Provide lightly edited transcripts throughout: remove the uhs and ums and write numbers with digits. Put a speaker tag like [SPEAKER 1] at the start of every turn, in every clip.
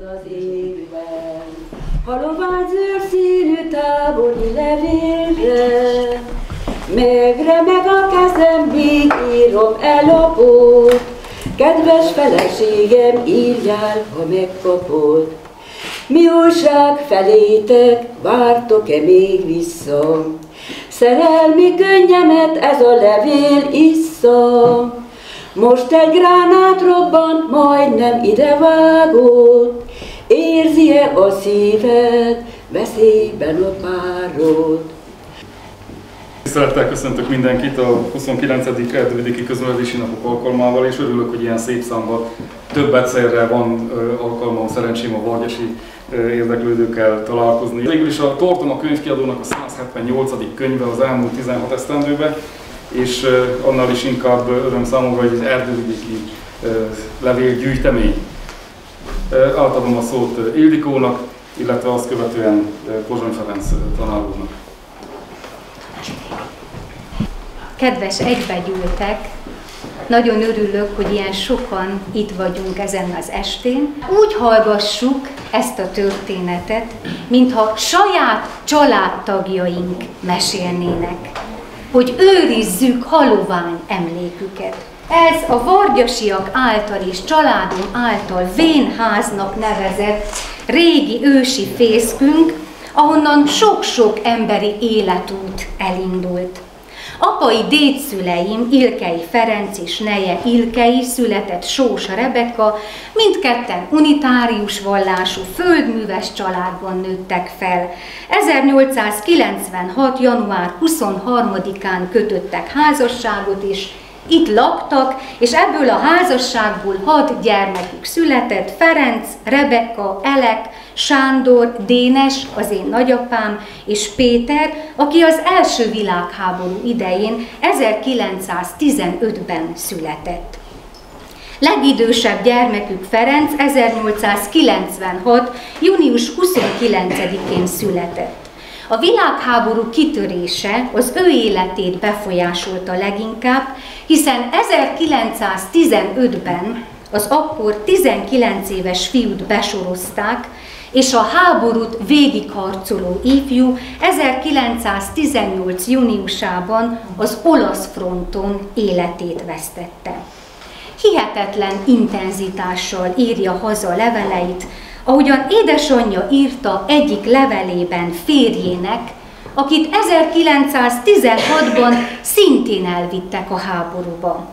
[SPEAKER 1] az égben, halovány zöld színű távoli levélre, megremeg a kezem, míg írom el a pót. Kedves feleségem, írjál, ha megkapod. Mi újság felétek, vártok-e még vissza? Szerelmi könnyemet ez a levél issza. Most egy gránát robbant, majdnem ide vágott. Érzi-e a szíved, veszélyben a párod?
[SPEAKER 2] Szeretettel köszöntök mindenkit a 29. Erdővidéki Közművelési Napok alkalmával, és örülök, hogy ilyen szép számban több egyszerre van alkalmam, szerencsém a vargyasi érdeklődőkkel találkozni. Végül is a Tortona könyvkiadónak a 178. könyve az elmúlt 16 esztendőben, és annál is inkább öröm számomra, hogy az erdővidéki levélgyűjtemény. Átadom a szót Ildikónak, illetve azt követően Pozsony Ferenc tanár úrnak.
[SPEAKER 3] Kedves egybegyűltek, nagyon örülök, hogy ilyen sokan itt vagyunk ezen az estén. Úgy hallgassuk ezt a történetet, mintha saját családtagjaink mesélnének, hogy őrizzük halovány emléküket. Ez a vargyasiak által és családom által vénháznak nevezett régi ősi fészkünk, ahonnan sok-sok emberi életút elindult. Apai dédszüleim, Ilkei Ferenc és neje Ilkei, született Sós Rebeka, mindketten unitárius vallású földműves családban nőttek fel. 1896. január 23-án kötöttek házasságot, és itt laktak, és ebből a házasságból 6 gyermekük született: Ferenc, Rebeka, Elek, Sándor, Dénes, az én nagyapám, és Péter, aki az első világháború idején 1915-ben született. Legidősebb gyermekük Ferenc 1896. június 29-én született. A világháború kitörése az ő életét befolyásolta leginkább, hiszen 1915-ben az akkor 19 éves fiút besorozták, és a háborút végigharcoló ifjú 1918. júniusában az olasz fronton életét vesztette. Hihetetlen intenzitással írja haza leveleit, ahogyan édesanyja írta egyik levelében férjének, akit 1916-ban szintén elvittek a háborúba.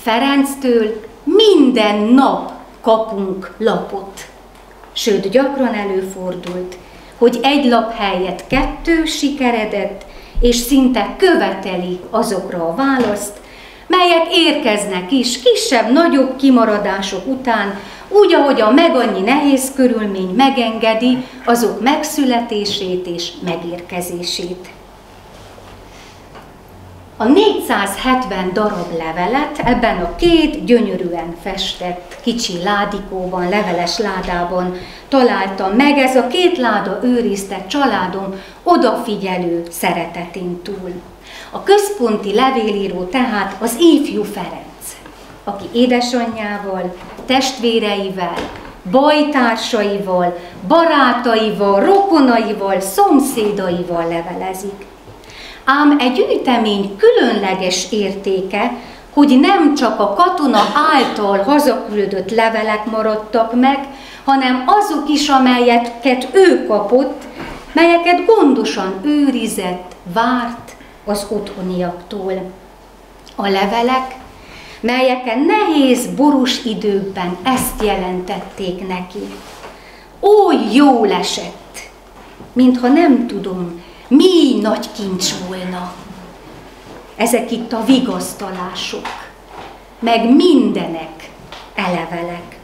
[SPEAKER 3] Ferenctől minden nap kapunk lapot, sőt gyakran előfordult, hogy egy lap helyett 2 sikeredett, és szinte követeli azokra a választ, melyek érkeznek is kisebb-nagyobb kimaradások után, úgy, ahogy a annyi nehéz körülmény megengedi azok megszületését és megérkezését. A 470 darab levelet ebben a 2 gyönyörűen festett kicsi ládikóban, leveles ládában találtam meg. Ez a 2 láda őrizte családom odafigyelő szeretetén túl. A központi levélíró tehát az ifjú Ferenc, aki édesanyjával, testvéreivel, bajtársaival, barátaival, rokonaival, szomszédaival levelezik. Ám egy gyűjtemény különleges értéke, hogy nem csak a katona által hazaküldött levelek maradtak meg, hanem azok is, amelyeket ő kapott, melyeket gondosan őrizett, várt az otthoniaktól. A levelek, melyeken nehéz, borús időkben ezt jelentették neki. Oly jól esett, mintha nem tudom, mi nagy kincs volna. Ezek itt a vigasztalások, meg mindenek elevelek.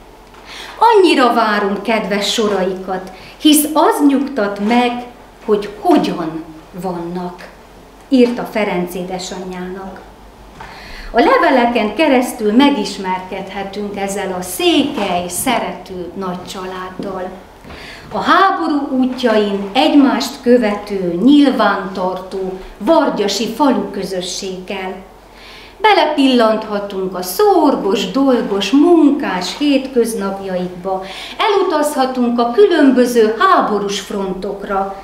[SPEAKER 3] Annyira várom kedves soraikat, hisz az nyugtat meg, hogy hogyan vannak, írta Ferenc édesanyjának. A leveleken keresztül megismerkedhetünk ezzel a székely, szerető nagy családdal. A háború útjain egymást követő, nyilvántartó, vargyasi faluközösséggel. belepillanthatunk a szorgos, dolgos, munkás hétköznapjaikba, elutazhatunk a különböző háborús frontokra,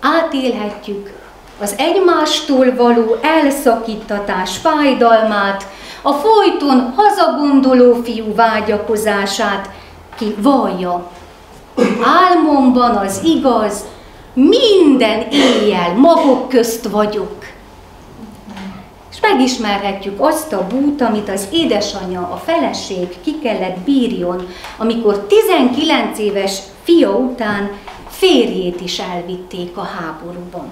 [SPEAKER 3] átélhetjük az egymástól való elszakítatás fájdalmát, a folyton hazagondoló fiú vágyakozását, ki vallja. Álmomban az igaz, minden éjjel magok közt vagyok. És megismerhetjük azt a bút, amit az édesanyja, a feleség ki kellett bírjon, amikor 19 éves fia után férjét is elvitték a háborúban.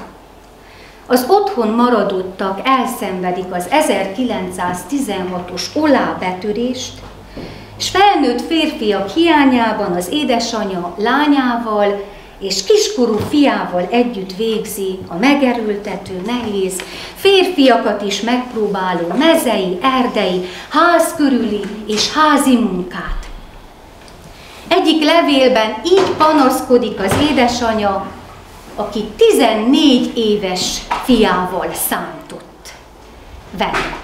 [SPEAKER 3] Az otthon maradottak elszenvedik az 1916-os olábetörést, és felnőtt férfiak hiányában az édesanyja lányával és kiskorú fiával együtt végzi a megerőltető, nehéz, férfiakat is megpróbáló mezei, erdei, ház körüli és házi munkát. Egyik levélben így panaszkodik az édesanyja, aki 14 éves fiával szántott. Vetett.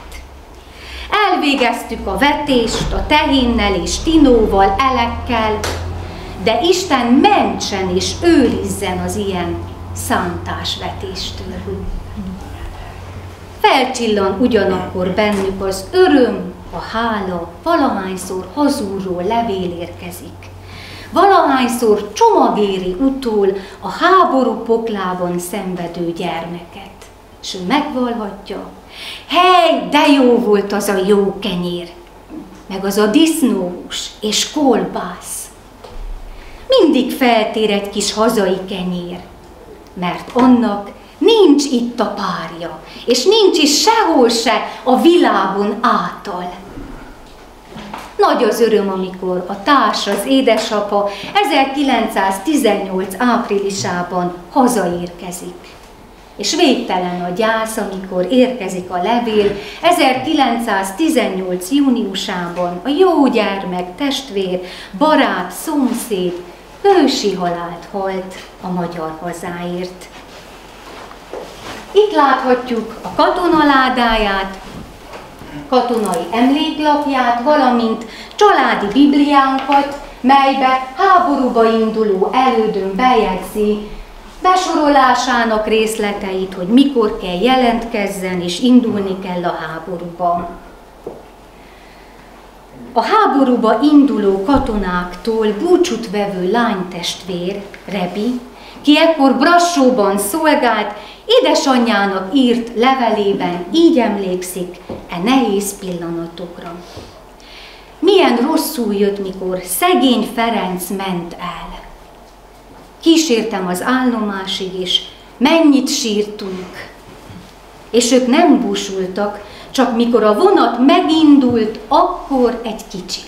[SPEAKER 3] Elvégeztük a vetést a tehénnel és tinóval, elekkel, de Isten mentsen és őrizzen az ilyen szántásvetéstől. Felcsillan ugyanakkor bennük az öröm, a hála, valahányszor hazulról levél érkezik. Valahányszor csomagéri utól a háború poklában szenvedő gyermeket. És ő megvallhatja, hely, de jó volt az a jó kenyér, meg az a disznóhús és kolbász. Mindig feltér egy kis hazai kenyér, mert annak nincs itt a párja, és nincs is sehol se a világon által. Nagy az öröm, amikor a társ, az édesapa 1918 áprilisában hazaérkezik. És végtelen a gyász, amikor érkezik a levél 1918 júniusában a jó gyermek, testvér, barát, szomszéd hősi halált halt a magyar hazáért. Itt láthatjuk a katonaládáját, katonai emléklapját, valamint családi bibliánkat, melybe háborúba induló elődön bejegyzi besorolásának részleteit, hogy mikor kell jelentkezzen és indulni kell a háborúba. A háborúba induló katonáktól búcsút vevő lánytestvér, Rebi, ki ekkor Brassóban szolgált, édesanyjának írt levelében így emlékszik nehéz pillanatokra. Milyen rosszul jött, mikor szegény Ferenc ment el. Kísértem az állomásig, és mennyit sírtunk. És ők nem búsultak, csak mikor a vonat megindult, akkor egy kicsit.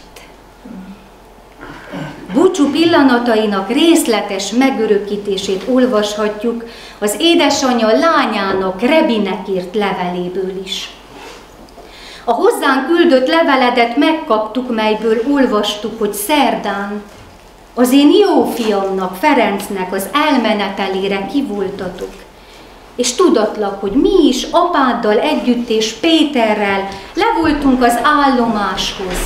[SPEAKER 3] Búcsú pillanatainak részletes megörökítését olvashatjuk az édesanyja lányának, Rebinek írt leveléből is. A hozzánk küldött leveledet megkaptuk, melyből olvastuk, hogy szerdán az én jó fiamnak, Ferencnek az elmenetelére kivoltatok, és tudatlak, hogy mi is apáddal együtt és Péterrel levoltunk az állomáshoz,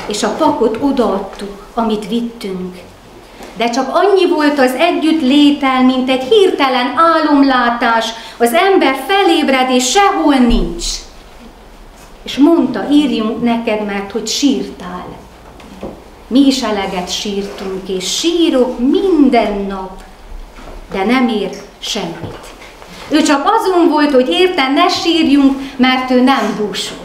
[SPEAKER 3] és a pakot odaadtuk, amit vittünk. De csak annyi volt az együttlétel, mint egy hirtelen álomlátás, az ember felébred, és sehol nincs. És mondta, írjunk neked, mert hogy sírtál. Mi is eleget sírtunk, és sírok minden nap, de nem ér semmit. Ő csak azon volt, hogy érte ne sírjunk, mert ő nem búsul.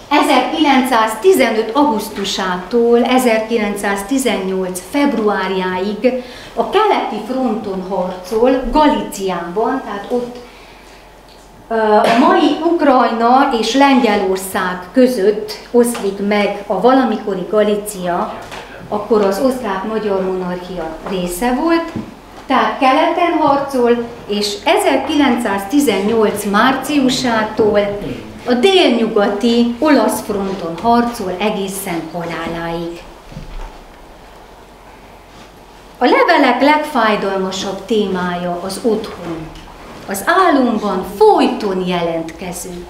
[SPEAKER 3] 1915. augusztusától 1918. februárjáig a keleti fronton harcol, Galíciában, tehát ott a mai Ukrajna és Lengyelország között oszlik meg a valamikori Galícia, akkor az osztrák-magyar monarchia része volt, tehát keleten harcol, és 1918. márciusától a délnyugati olasz fronton harcol egészen haláláig. A levelek legfájdalmasabb témája az otthon. az álomban folyton jelentkező.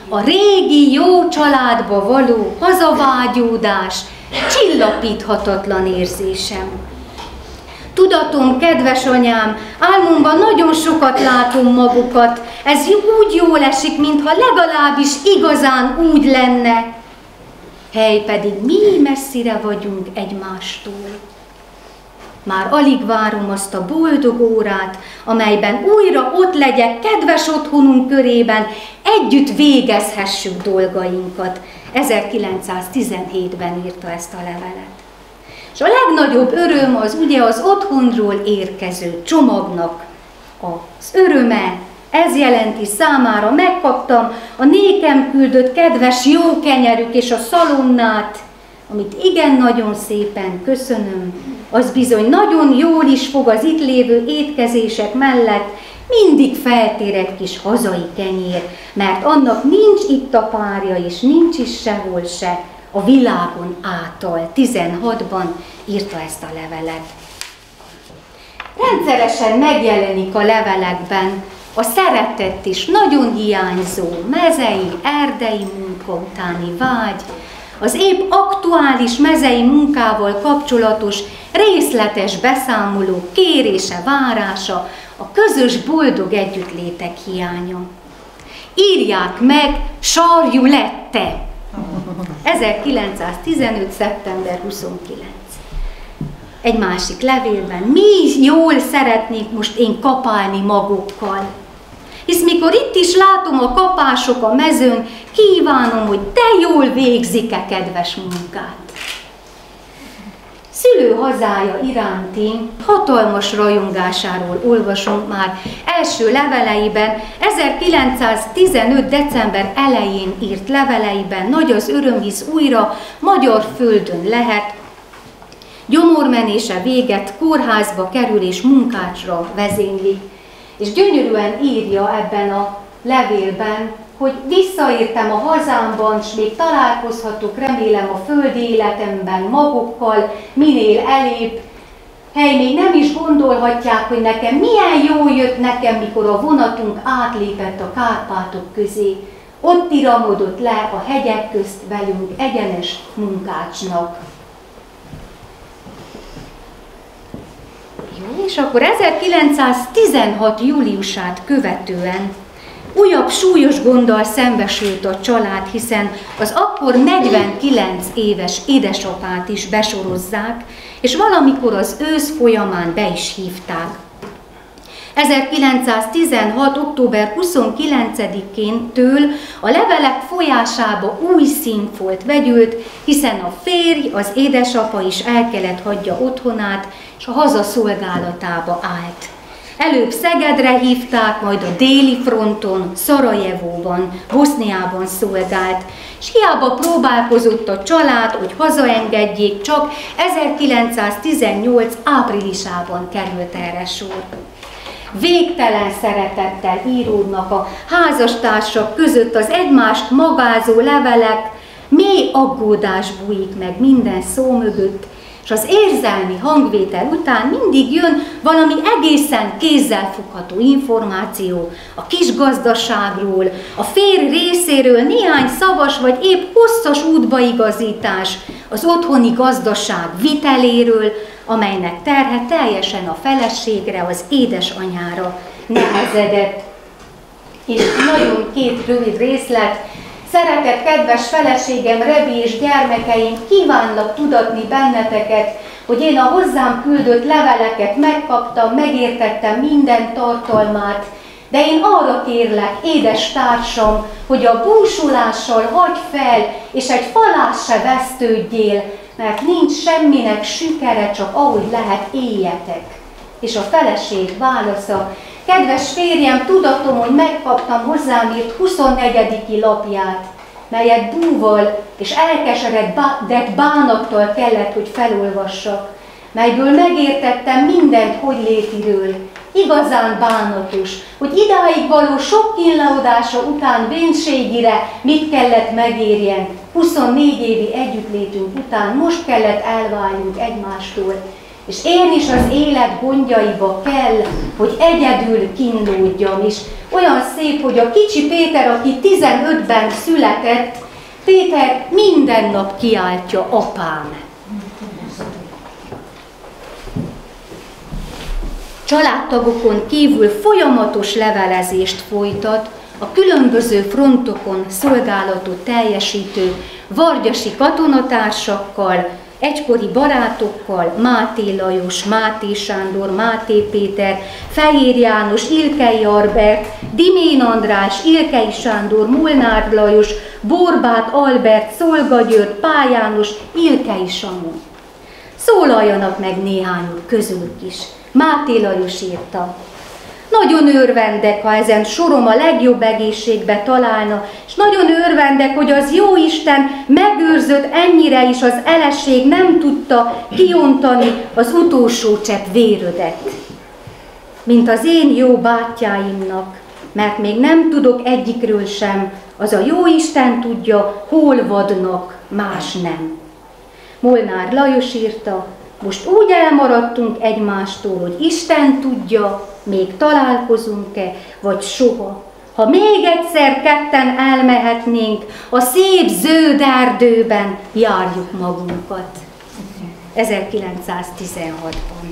[SPEAKER 3] A régi jó családba való hazavágyódás csillapíthatatlan érzésem. Tudatom, kedves anyám, álmomban nagyon sokat látom magukat, ez úgy jól esik, mintha legalábbis igazán úgy lenne. Hely pedig mi messzire vagyunk egymástól. Már alig várom azt a boldog órát, amelyben újra ott legyek kedves otthonunk körében, együtt végezhessük dolgainkat. 1917-ben írta ezt a levelet. És a legnagyobb öröm az ugye az otthonról érkező csomagnak az öröme. Ez jelenti számára, megkaptam a nékem küldött kedves jó kenyerük és a szalonnát, amit igen nagyon szépen köszönöm, az bizony nagyon jól is fog az itt lévő étkezések mellett, mindig feltér egy kis hazai kenyér, mert annak nincs itt a párja, és nincs is sehol se a világon által. 16-ban írta ezt a levelet. Rendszeresen megjelenik a levelekben a szeretett is nagyon hiányzó mezei, erdei munka utáni vágy, az épp aktuális mezei munkával kapcsolatos részletes beszámoló kérése, várása, a közös boldog együttlétek hiánya. Írják meg, Sarjú Lette! 1915. szeptember 29. Egy másik levélben, mi jól szeretnék most én kapálni magukkal. Hisz mikor itt is látom a kapások a mezőn, kívánom, hogy de jól végzik-e kedves munkát. Szülő hazája iránti hatalmas rajongásáról olvasunk már első leveleiben, 1915. december elején írt leveleiben, nagy az öröm, hisz újra magyar földön lehet, gyomormenése véget, kórházba kerül és munkácsra vezénylik. És gyönyörűen írja ebben a levélben, hogy visszaértem a hazámban, és még találkozhatok, remélem a földi életemben magukkal, minél elébb. Hely, még nem is gondolhatják, hogy nekem milyen jó jött nekem, mikor a vonatunk átlépett a Kárpátok közé. Ott iramodott le a hegyek közt velünk egyenes munkácsnak. Jó, és akkor 1916. júliusát követően újabb súlyos gonddal szembesült a család, hiszen az akkor 49 éves édesapát is besorozzák, és valamikor az ősz folyamán be is hívták. 1916. október 29-től a levelek folyásába új színfolt vegyült, hiszen a férj, az édesapa is el kellett hagyja otthonát, és a hazaszolgálatába állt. Előbb Szegedre hívták, majd a déli fronton, Szarajevóban, Boszniában szolgált, és hiába próbálkozott a család, hogy hazaengedjék, csak 1918. áprilisában került erre sor. Végtelen szeretettel íródnak a házastársak között az egymást magázó levelek, mély aggódás bújik meg minden szó mögött, és az érzelmi hangvétel után mindig jön valami egészen kézzelfogható információ a kis gazdaságról, a férj részéről néhány szavas vagy épp hosszas útbaigazítás az otthoni gazdaság viteléről, amelynek terhe teljesen a feleségre, az édesanyára nehezedett. És nagyon két rövid részlet. Szeretett kedves feleségem, Rebi és gyermekeim, kívánlak tudatni benneteket, hogy én a hozzám küldött leveleket megkaptam, megértettem minden tartalmát, de én arra kérlek, édes társam, hogy a búsulással hagyj fel, és egy falás se vesztődjél, mert nincs semminek sükere, csak ahogy lehet éljetek. És a feleség válasza: kedves férjem, tudatom, hogy megkaptam hozzám írt 24. lapját, melyet búval és elkeseredett bánattal kellett, hogy felolvassak, melyből megértettem mindent hogylétiről. Igazán bánatos, hogy idáig való sok kínlaudása után vénségire mit kellett megérjen. 24 évi együttlétünk után most kellett elváljunk egymástól. és én is az élet gondjaiba kell, hogy egyedül kínlódjam, és olyan szép, hogy a kicsi Péter, aki 15-ben született, Péter minden nap kiáltja, apám. Családtagokon kívül folyamatos levelezést folytat a különböző frontokon szolgálatot teljesítő vargyasi katonatársakkal, egykori barátokkal, Máté Lajos, Máté Sándor, Máté Péter, Fehér János, Ilkei Albert, Dimén András, Ilkei Sándor, Molnár Lajos, Borbát Albert, Szolga György, Pál János, Ilkei Samu. Szólaljanak meg néhányuk közülük is. Máté Lajos írta: nagyon örvendek, ha ezen sorom a legjobb egészségbe találna, és nagyon örvendek, hogy az Jóisten megőrzött ennyire is, az eleség nem tudta kiontani az utolsó csepp vérödet. Mint az én jó bátyáimnak, mert még nem tudok egyikről sem, az a Jóisten tudja, hol vadnak, más nem. Molnár Lajos írta: most úgy elmaradtunk egymástól, hogy Isten tudja, még találkozunk-e, vagy soha. Ha még egyszer ketten elmehetnénk, a szép zöld erdőben járjuk magunkat. 1916-ban.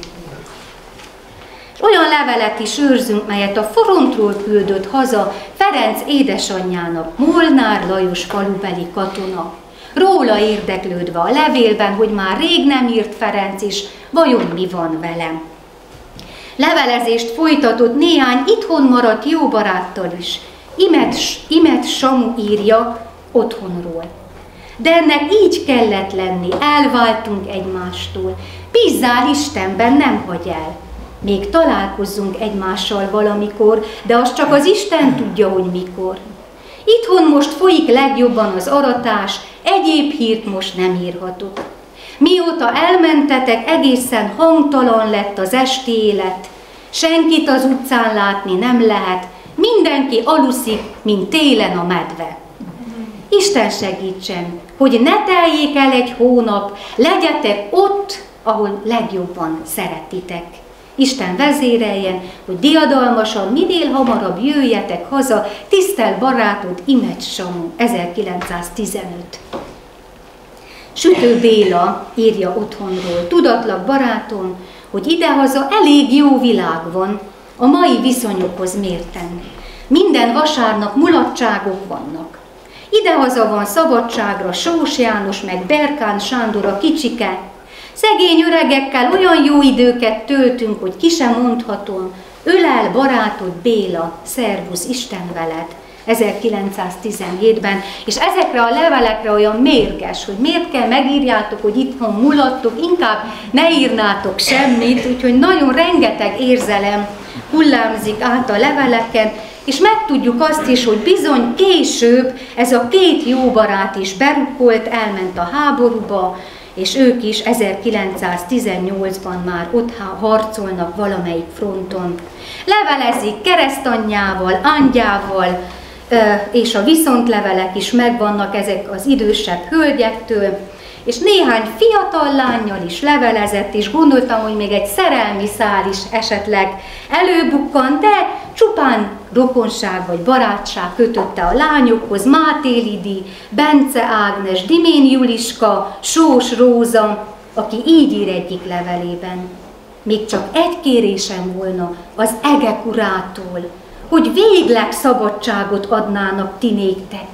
[SPEAKER 3] Olyan levelet is őrzünk, melyet a frontról küldött haza Ferenc édesanyjának, Molnár Lajos falubeli katona. Róla érdeklődve a levélben, hogy már rég nem írt Ferenc is, vajon mi van velem. Levelezést folytatott néhány itthon maradt jó baráttal is. Imet Samu írja otthonról. De ennek így kellett lenni, elváltunk egymástól. Bízzál Istenben, nem hagy el. Még találkozzunk egymással valamikor, de az csak az Isten tudja, hogy mikor. Itthon most folyik legjobban az aratás, egyéb hírt most nem írhatok. Mióta elmentetek, egészen hangtalan lett az esti élet. Senkit az utcán látni nem lehet, mindenki aluszik, mint télen a medve. Isten segítsen, hogy ne teljék el egy hónap, legyetek ott, ahol legjobban szeretitek. Isten vezéreljen, hogy diadalmasan minél hamarabb jöjjetek haza, tisztelt barátod Imet Samu, 1915. Sütő Béla írja otthonról: tudatlag barátom, hogy idehaza elég jó világ van, a mai viszonyokhoz mérten. Minden vasárnap mulatságok vannak. Idehaza van szabadságra Sós János meg Berkán Sándor a kicsike. Szegény öregekkel olyan jó időket töltünk, hogy ki sem mondhatom. Ölel barátod Béla, szervusz, Isten veled. 1917-ben, és ezekre a levelekre olyan mérges, hogy miért kell megírjátok, hogy itthon mulattok, inkább ne írnátok semmit, úgyhogy nagyon rengeteg érzelem hullámzik át a leveleken, és megtudjuk azt is, hogy bizony később ez a két jó barát is berukkolt, elment a háborúba, és ők is 1918-ban már ott harcolnak valamelyik fronton. Levelezik keresztanyjával, Angyával, és a viszontlevelek is megvannak ezek az idősebb hölgyektől, és néhány fiatal lánnyal is levelezett, és gondoltam, hogy még egy szerelmi szál is esetleg előbukkan, de csupán rokonság vagy barátság kötötte a lányokhoz: Máté Lidi, Bence Ágnes, Dimén Juliska, Sós Róza, aki így ír egyik levelében: még csak egy kérésem volna az egek urától, hogy végleg szabadságot adnának ti néktek.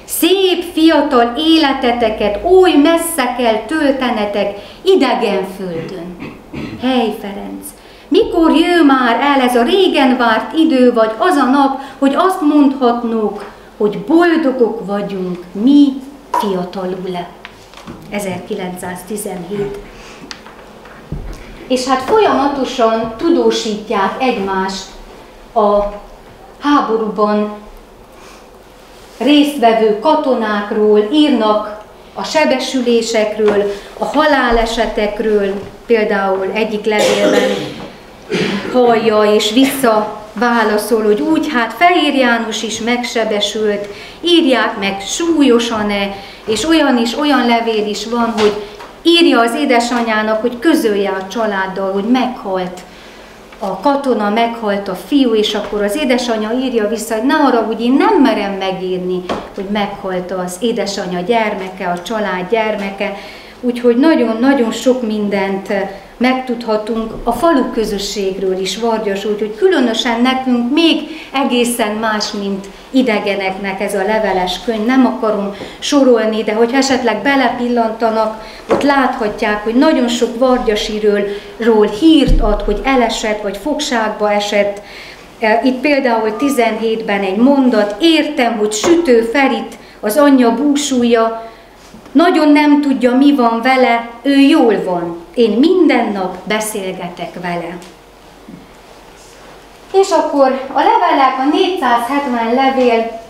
[SPEAKER 3] Szép fiatal életeteket oly messze kell töltenetek idegen földön. Hely Ferenc, mikor jön már el ez a régen várt idő, vagy az a nap, hogy azt mondhatnók, hogy boldogok vagyunk mi fiatalul. 1917. És hát folyamatosan tudósítják egymást a háborúban résztvevő katonákról, írnak a sebesülésekről, a halálesetekről, például egyik levélben hallja és visszaválaszol, hogy úgy, hát Fehér János is megsebesült, írják meg súlyosan-e, és olyan levél is van, hogy írja az édesanyjának, hogy közölje a családdal, hogy meghalt a katona, meghalt a fiú, és akkor az édesanyja írja vissza, hogy ne haragudj, én nem merem megírni, hogy meghalt az édesanyja gyermeke, a család gyermeke. Úgyhogy nagyon-nagyon sok mindent megtudhatunk a falu közösségről is Vargyas, úgyhogy különösen nekünk még egészen más, mint idegeneknek ez a leveles könyv. Nem akarom sorolni, de hogy esetleg belepillantanak, ott láthatják, hogy nagyon sok Vargyasiről hírt ad, hogy elesett, vagy fogságba esett. Itt például 17-ben egy mondat, értem, hogy sütő Ferit az anyja búsulja, nagyon nem tudja, mi van vele, ő jól van. Én minden nap beszélgetek vele. És akkor a levelek, a 470 levél,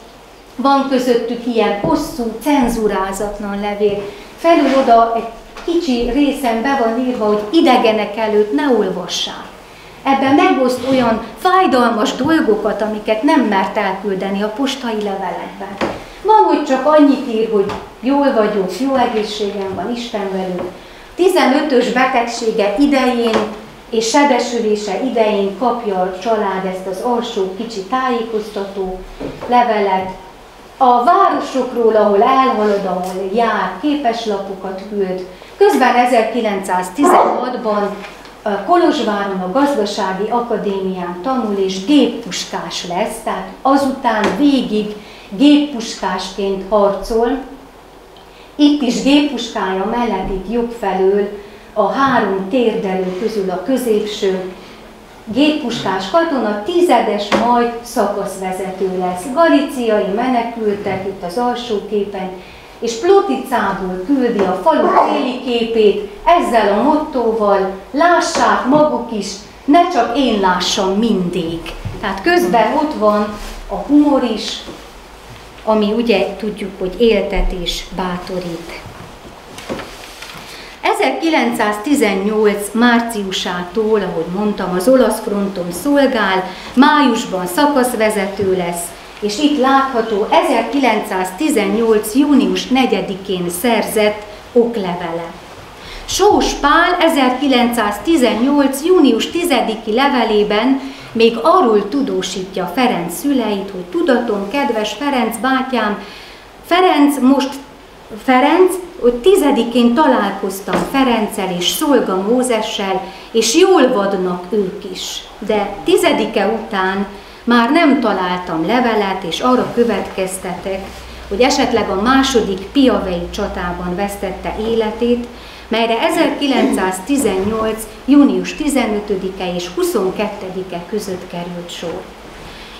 [SPEAKER 3] van közöttük ilyen hosszú, cenzurázatlan levél. Felül oda egy kicsi részen be van írva, hogy idegenek előtt ne olvassák. Ebben megoszt olyan fájdalmas dolgokat, amiket nem mert elküldeni a postai levelekben. Van, hogy csak annyit ír, hogy jól vagyok, jó egészségem van, Isten velünk. 15-ös betegsége idején és sebesülése idején kapja a család ezt az alsó kicsi tájékoztató levelet. A városokról, ahol elhalad, ahol jár, képeslapokat küld. Közben 1916-ban Kolozsváron a Gazdasági Akadémián tanul és géppuskás lesz, tehát azután végig géppuskásként harcol. Itt is géppuskája mellett itt jobb felől a 3 térdelő közül a középső géppuskás katona, 10-es, majd szakaszvezető lesz. Galíciai menekültek itt az alsó képen, és Ploticából küldi a falu téli képét ezzel a mottóval, lássák maguk is, ne csak én lássam mindig. Tehát közben ott van a humor is, ami ugye tudjuk, hogy éltet és bátorít. 1918 márciusától, ahogy mondtam, az olasz fronton szolgál, májusban szakaszvezető lesz, és itt látható 1918. június 4-én szerzett oklevele. Sós Pál 1918. június 10-i levelében még arról tudósítja Ferenc szüleit, hogy tudatom, kedves Ferenc bátyám, hogy 10-én találkoztam Ferenccel és Szolga Mózessel, és jól vadnak ők is. De 10-e után már nem találtam levelet, és arra következtetek, hogy esetleg a második piavei csatában vesztette életét, melyre 1918. június 15-e és 22-e között került sor.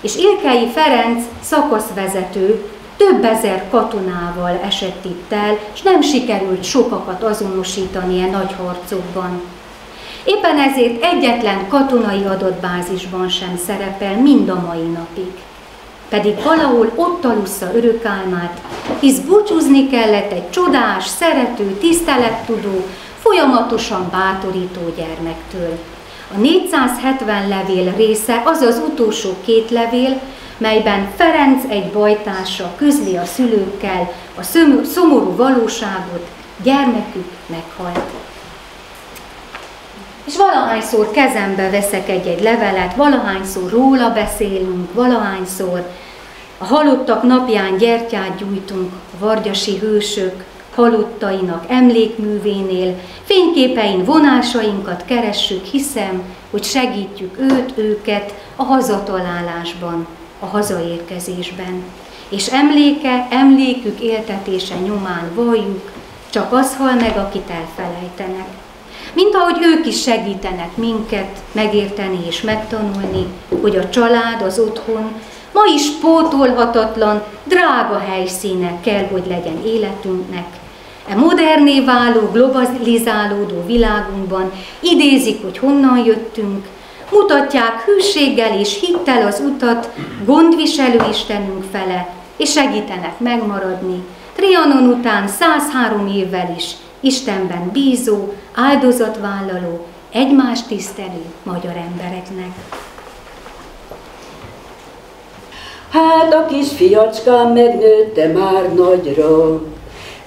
[SPEAKER 3] És Ilkei Ferenc szakaszvezető több ezer katonával esett itt el, és nem sikerült sokakat azonosítani a nagy harcokban. Éppen ezért egyetlen katonai adatbázisban sem szerepel mind a mai napig. Pedig valahol ott alussza örökálmát, hisz búcsúzni kellett egy csodás, szerető, tisztelettudó, folyamatosan bátorító gyermektől. A 470 levél része az az utolsó 2 levél, melyben Ferenc egy bajtársa közli a szülőkkel a szomorú valóságot, gyermekük meghalt. És valahányszor kezembe veszek egy-egy levelet, valahányszor róla beszélünk, valahányszor a halottak napján gyertyát gyújtunk a vargyasi hősök halottainak emlékművénél, fényképein vonásainkat keressük, hiszem, hogy segítjük őket a hazatalálásban, a hazaérkezésben. És emlékük éltetése nyomán valljuk, csak az hal meg, akit elfelejtenek. Mint ahogy ők is segítenek minket megérteni és megtanulni, hogy a család, az otthon ma is pótolhatatlan, drága helyszíne kell, hogy legyen életünknek. E moderné váló, globalizálódó világunkban idézik, hogy honnan jöttünk, mutatják hűséggel és hittel az utat gondviselő Istenünk fele, és segítenek megmaradni. Trianon után 103 évvel is Istenben bízó, áldozatvállaló, egymást tisztelő magyar embereknek.
[SPEAKER 1] Hát a kis fiacskám megnőtte már nagyra,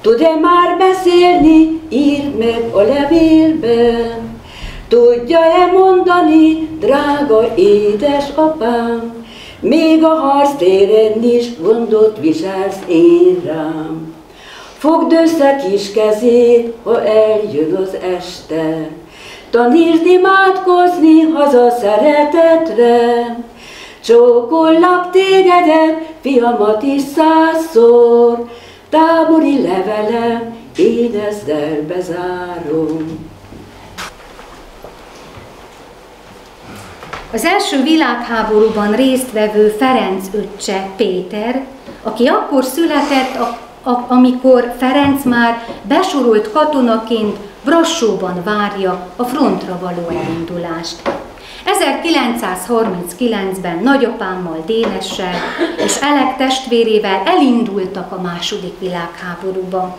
[SPEAKER 1] Tud-e már beszélni, írd meg a levélben. Tudja-e mondani, drága édesapám, még a harctéren is gondot viselsz én rám. Fogd össze kis kezét, ha eljön az este, tanítsd imádkozni haza szeretetre. Csókollak tégedet, fiamat is 100-szor, tábori levelem, én ezzel bezárom.
[SPEAKER 3] Az első világháborúban résztvevő Ferenc öccse Péter, aki akkor született, amikor Ferenc már besorolt katonaként Brassóban várja a frontra való elindulást. 1939-ben nagyapámmal, Dénessel és Elek testvérével elindultak a II. Világháborúba.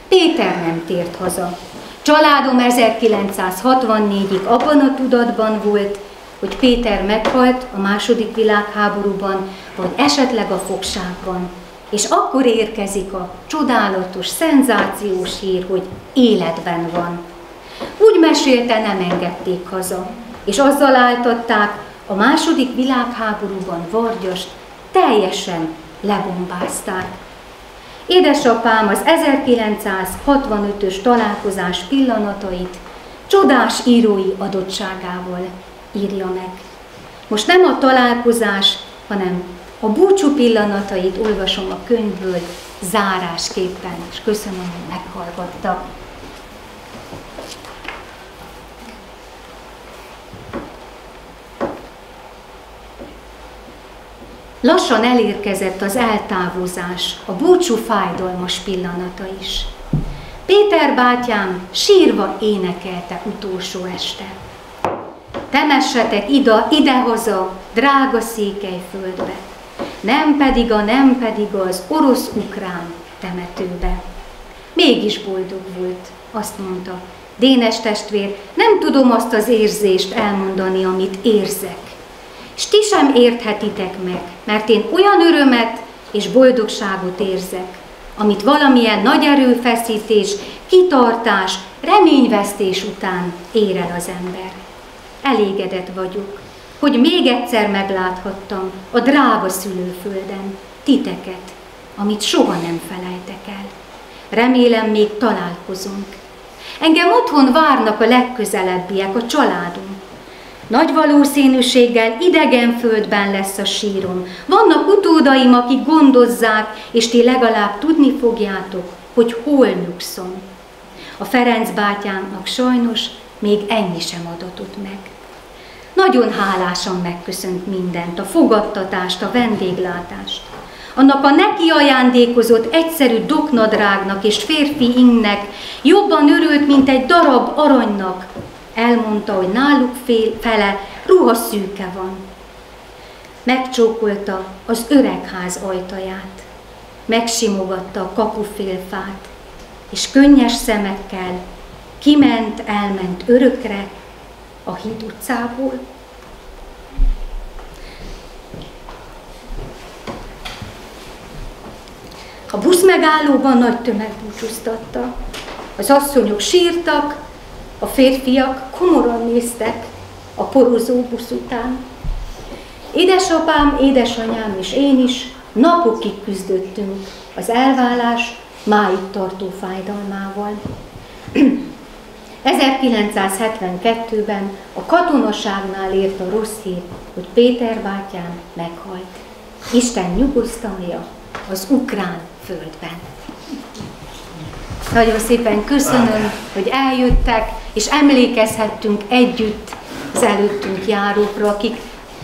[SPEAKER 3] Péter nem tért haza. Családom 1964-ig abban a tudatban volt, hogy Péter meghalt a II. Világháborúban, vagy esetleg a fogságban. És akkor érkezik a csodálatos, szenzációs hír, hogy életben van. Úgy mesélte, nem engedték haza, és azzal áltatták, a II. Világháborúban Vargyast teljesen lebombázták. Édesapám az 1965-ös találkozás pillanatait csodás írói adottságával írja meg. Most nem a találkozás, hanem a búcsú pillanatait olvasom a könyvből zárásképpen, és köszönöm, hogy meghallgattak. Lassan elérkezett az eltávozás, a búcsú fájdalmas pillanata is. Péter bátyám sírva énekelte utolsó este. Temessetek idehaza, drága Székelyföldbe, nem pedig az orosz-ukrán temetőbe. Mégis boldog volt, azt mondta. Dénes testvér, nem tudom azt az érzést elmondani, amit érzek. És ti sem érthetitek meg, mert én olyan örömet és boldogságot érzek, amit valamilyen nagy erőfeszítés, kitartás, reményvesztés után ér el az ember. Elégedett vagyok, hogy még egyszer megláthattam a drága szülőfölden titeket, amit soha nem felejtek el. Remélem, még találkozunk. Engem otthon várnak a legközelebbiek, a családom. Nagy valószínűséggel idegen földben lesz a sírom. Vannak utódaim, akik gondozzák, és ti legalább tudni fogjátok, hogy hol nyugszom. A Ferenc bátyámnak sajnos még ennyi sem adatott meg. Nagyon hálásan megköszönt mindent, a fogadtatást, a vendéglátást. Annak a neki ajándékozott egyszerű doknadrágnak és férfi ingnek jobban örült, mint egy darab aranynak. Elmondta, hogy náluk fele ruhaszűke van. Megcsókolta az öregház ajtaját, megsimogatta a kapufélfát, és könnyes szemekkel elment örökre a Híd utcából. A buszmegállóban nagy tömeg búcsúztatta. Az asszonyok sírtak, a férfiak komoran néztek a porozó busz után. Édesapám, édesanyám és én is napokig küzdöttünk az elválás máig tartó fájdalmával. 1972-ben a katonaságnál ért a rossz hír, hogy Péter bátyám meghalt. Isten nyugosztalja az ukrán földben. Nagyon szépen köszönöm, hogy eljöttek, és emlékezhettünk együtt az előttünk járókra, akik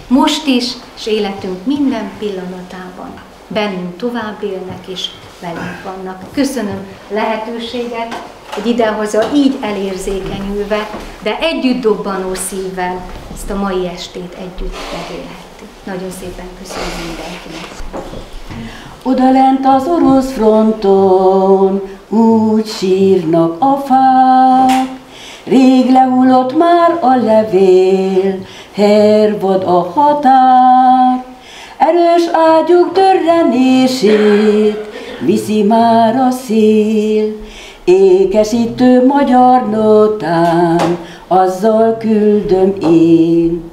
[SPEAKER 3] most is, és életünk minden pillanatában bennünk tovább élnek, és velünk vannak. Köszönöm lehetőséget, hogy idehaza így elérzékenyülve, de együtt dobbanó szívvel ezt a mai estét együtt megélhettük. Nagyon szépen köszönöm mindenkinek.
[SPEAKER 1] Odalent az orosz fronton úgy sírnak a fák, rég lehullott már a levél, hervad a határ. Erős ágyuk dörrenését viszi már a szél. Ékesítő magyar nótám, azzal küldöm én.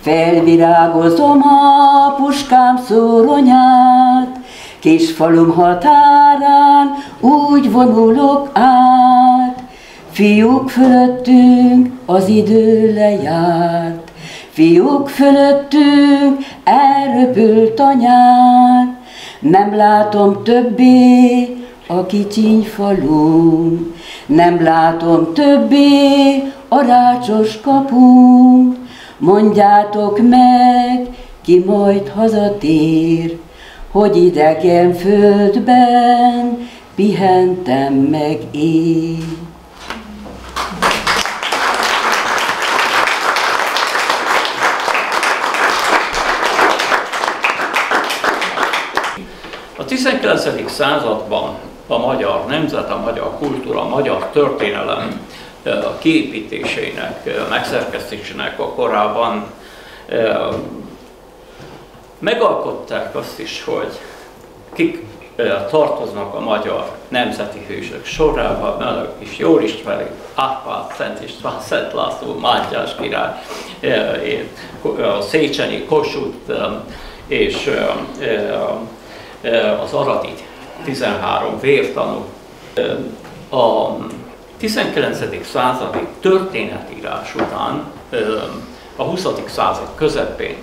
[SPEAKER 1] Felvirágozom a puskám szóronyát, kis falum határán úgy vonulok át. Fiúk fölöttünk az idő lejárt, fiúk fölöttünk elröpült a nyár. Nem látom többé a kicsiny falun, nem látom többé a rácsos kapun. Mondjátok meg, ki majd hazatér, hogy idegen földben pihentem meg én.
[SPEAKER 4] A 19. században a magyar nemzet, a magyar kultúra, a magyar történelem kiépítésének, megszerkesztésének a korában megalkották azt is, hogy kik tartoznak a magyar nemzeti hősök sorába, önök is jól ismerik, Árpád, Szent István, Szent László, Mátyás király, a Széchenyi, Kossuth és az aradi 13 vértanú. A 19. századi történetírás után a 20. század közepén,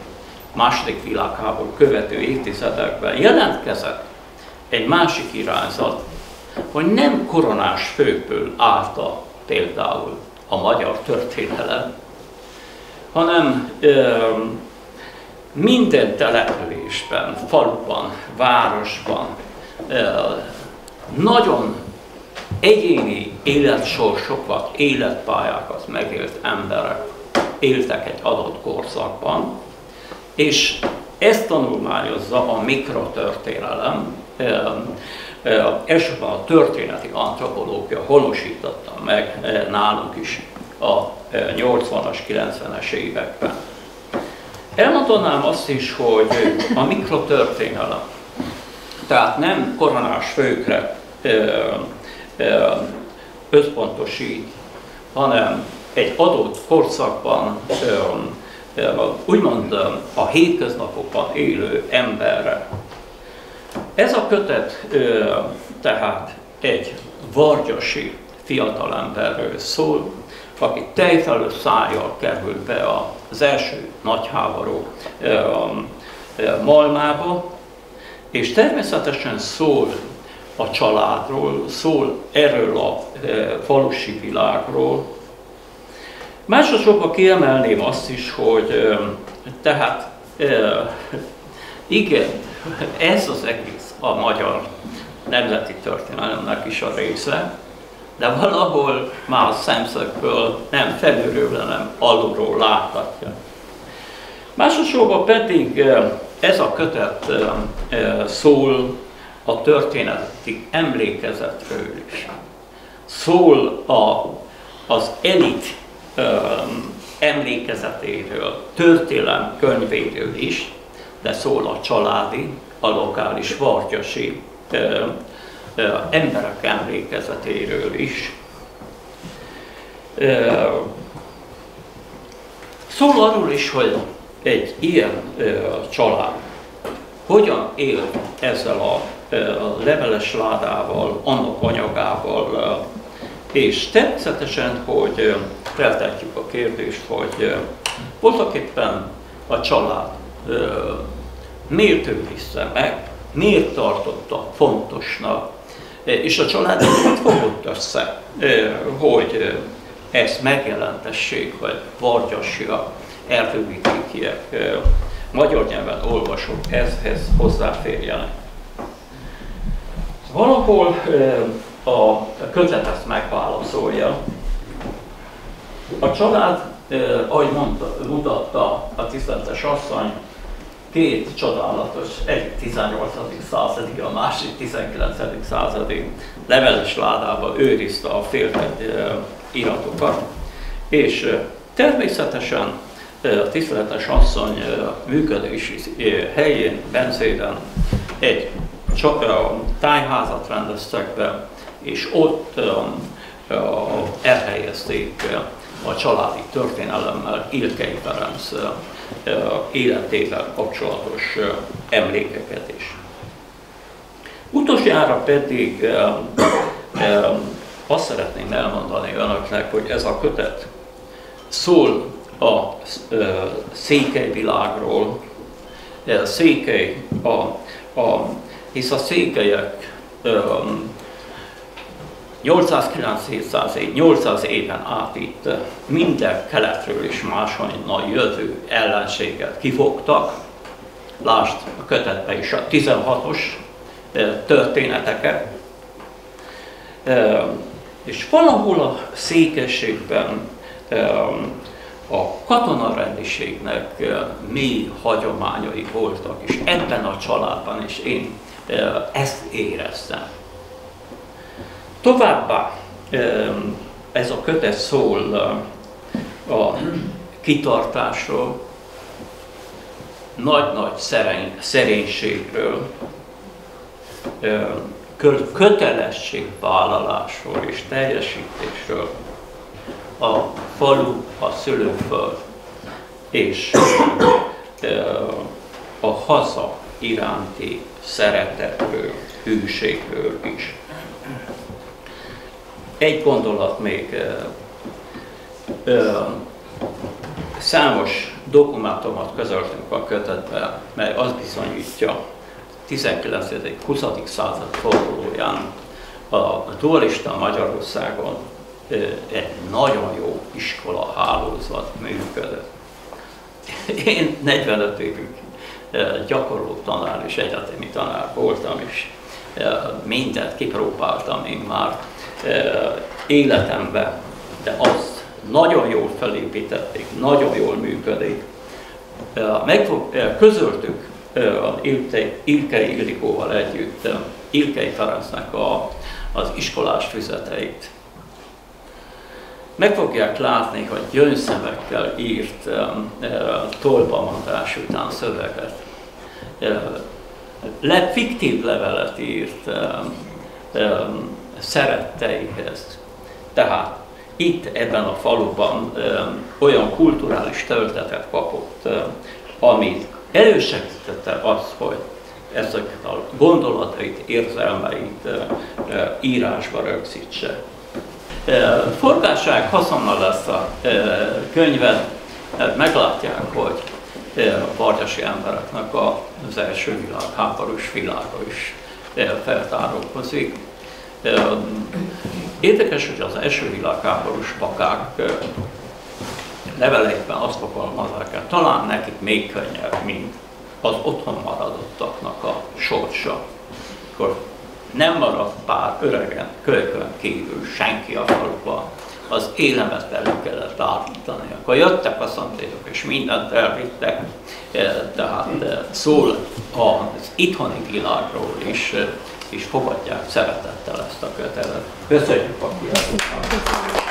[SPEAKER 4] második világháború követő évtizedekben jelentkezett egy másik irányzat, hogy nem koronás főkből állta például a magyar történelem, hanem minden településben, faluban, városban nagyon egyéni életsorsokat, életpályákat megélt emberek éltek egy adott korszakban, és ezt tanulmányozza a mikrotörténelem, elsősorban a történeti antropológia honosította meg nálunk is a 80-as, 90-es években. Elmondanám azt is, hogy a mikrotörténelem, tehát nem koronás főkre összpontosít, hanem egy adott korszakban úgymond a hétköznapokban élő emberre. Ez a kötet tehát egy vargyasi fiatalemberről szól, aki tejfelő szájjal került be az első nagyháború malmába, és természetesen szól a családról, szól erről a falusi világról. Másodszorban kiemelném azt is, hogy tehát igen, ez az egész a magyar nemzeti történelemnek is a része, de valahol már a szemszögből nem felülről, hanem alulról láthatja. Másodszorban pedig ez a kötet szól a történeti emlékezetről is. Szól az elit emlékezetéről, történelem könyvéről is, de szól a családi, a lokális vargyasi emberek emlékezetéről is. Szól arról is, hogy egy ilyen család hogyan él ezzel a leveles ládával, annak anyagával, és természetesen, hogy feltetjük a kérdést, hogy voltaképpen a család miért őrizte meg, miért tartotta fontosnak, és a család mit fogott össze, hogy ezt megjelentessék, vagy vargyassia, elrövidítjék, magyar nyelven olvasók ezhez hozzáférjenek. Valahol a kötet ezt megválaszolja. A család, ahogy mutatta a tiszteletes asszony, két csodálatos, egy 18. századi, a másik 19. századi leveles ládába őrizte a féltett iratokat, és természetesen a tiszteletes asszony működési helyén, Benzében egy tájházat rendeztek be, és ott elhelyezték a családi történelemmel Ilkei Ferenc életével kapcsolatos emlékeket is. Utoljára pedig azt szeretném elmondani önöknek, hogy ez a kötet szól a székely világról, székely, hisz a székelyek 800 éven át itt minden keletről és máshonnan jövő ellenséget kifogtak. Lásd a kötetben is a 16-os történeteket. És valahol a székességben a katonarendiségnek mély hagyományai voltak, és ebben a családban is én ezt éreztem. Továbbá ez a kötet szól a kitartásról, nagy-nagy szerénységről, kötelességvállalásról és teljesítésről, a falu, a szülőföld és a haza iránti szeretetről, hűségről is. Egy gondolat még, számos dokumentumot közöltünk a kötetbe, mely azt bizonyítja, 19.-20. század fordulóján a dualista Magyarországon egy nagyon jó iskola hálózat működött. Én 45 évig gyakorló tanár és egyetemi tanár voltam, és mindent kipróbáltam én már életemben, de azt nagyon jól felépítették, nagyon jól működik. Közöltük Ilkei Ildikóval együtt Ilkei Ferencnek az iskolás füzeteit. Meg fogják látni, hogy gyöngyszemekkel írt tolvamondás után szöveget. Fiktív levelet írt szeretteihez. Tehát itt ebben a faluban olyan kulturális töltetet kapott, ami elősegítette azt, hogy ezeket a gondolatait, érzelmeit írásba rögzítse. Forgáság haszonnal lesz a könyvet, meglátják, hogy a vargyasi embereknek az első világháborús világa is feltárulkozik. Érdekes, hogy az első világháborús vakák leveleikben azt fogalmazzák el, talán nekik még könnyebb, mint az otthon maradottaknak a sorsa. Akkor nem maradt pár öregen, kölykön kívül senki a faluban, az élemet elő kellett állítani. Akkor jöttek a szomszédok és mindent elvittek, tehát szól az itthoni világról is, és fogadják szeretettel ezt a kötelet. Köszönjük a kiadókat!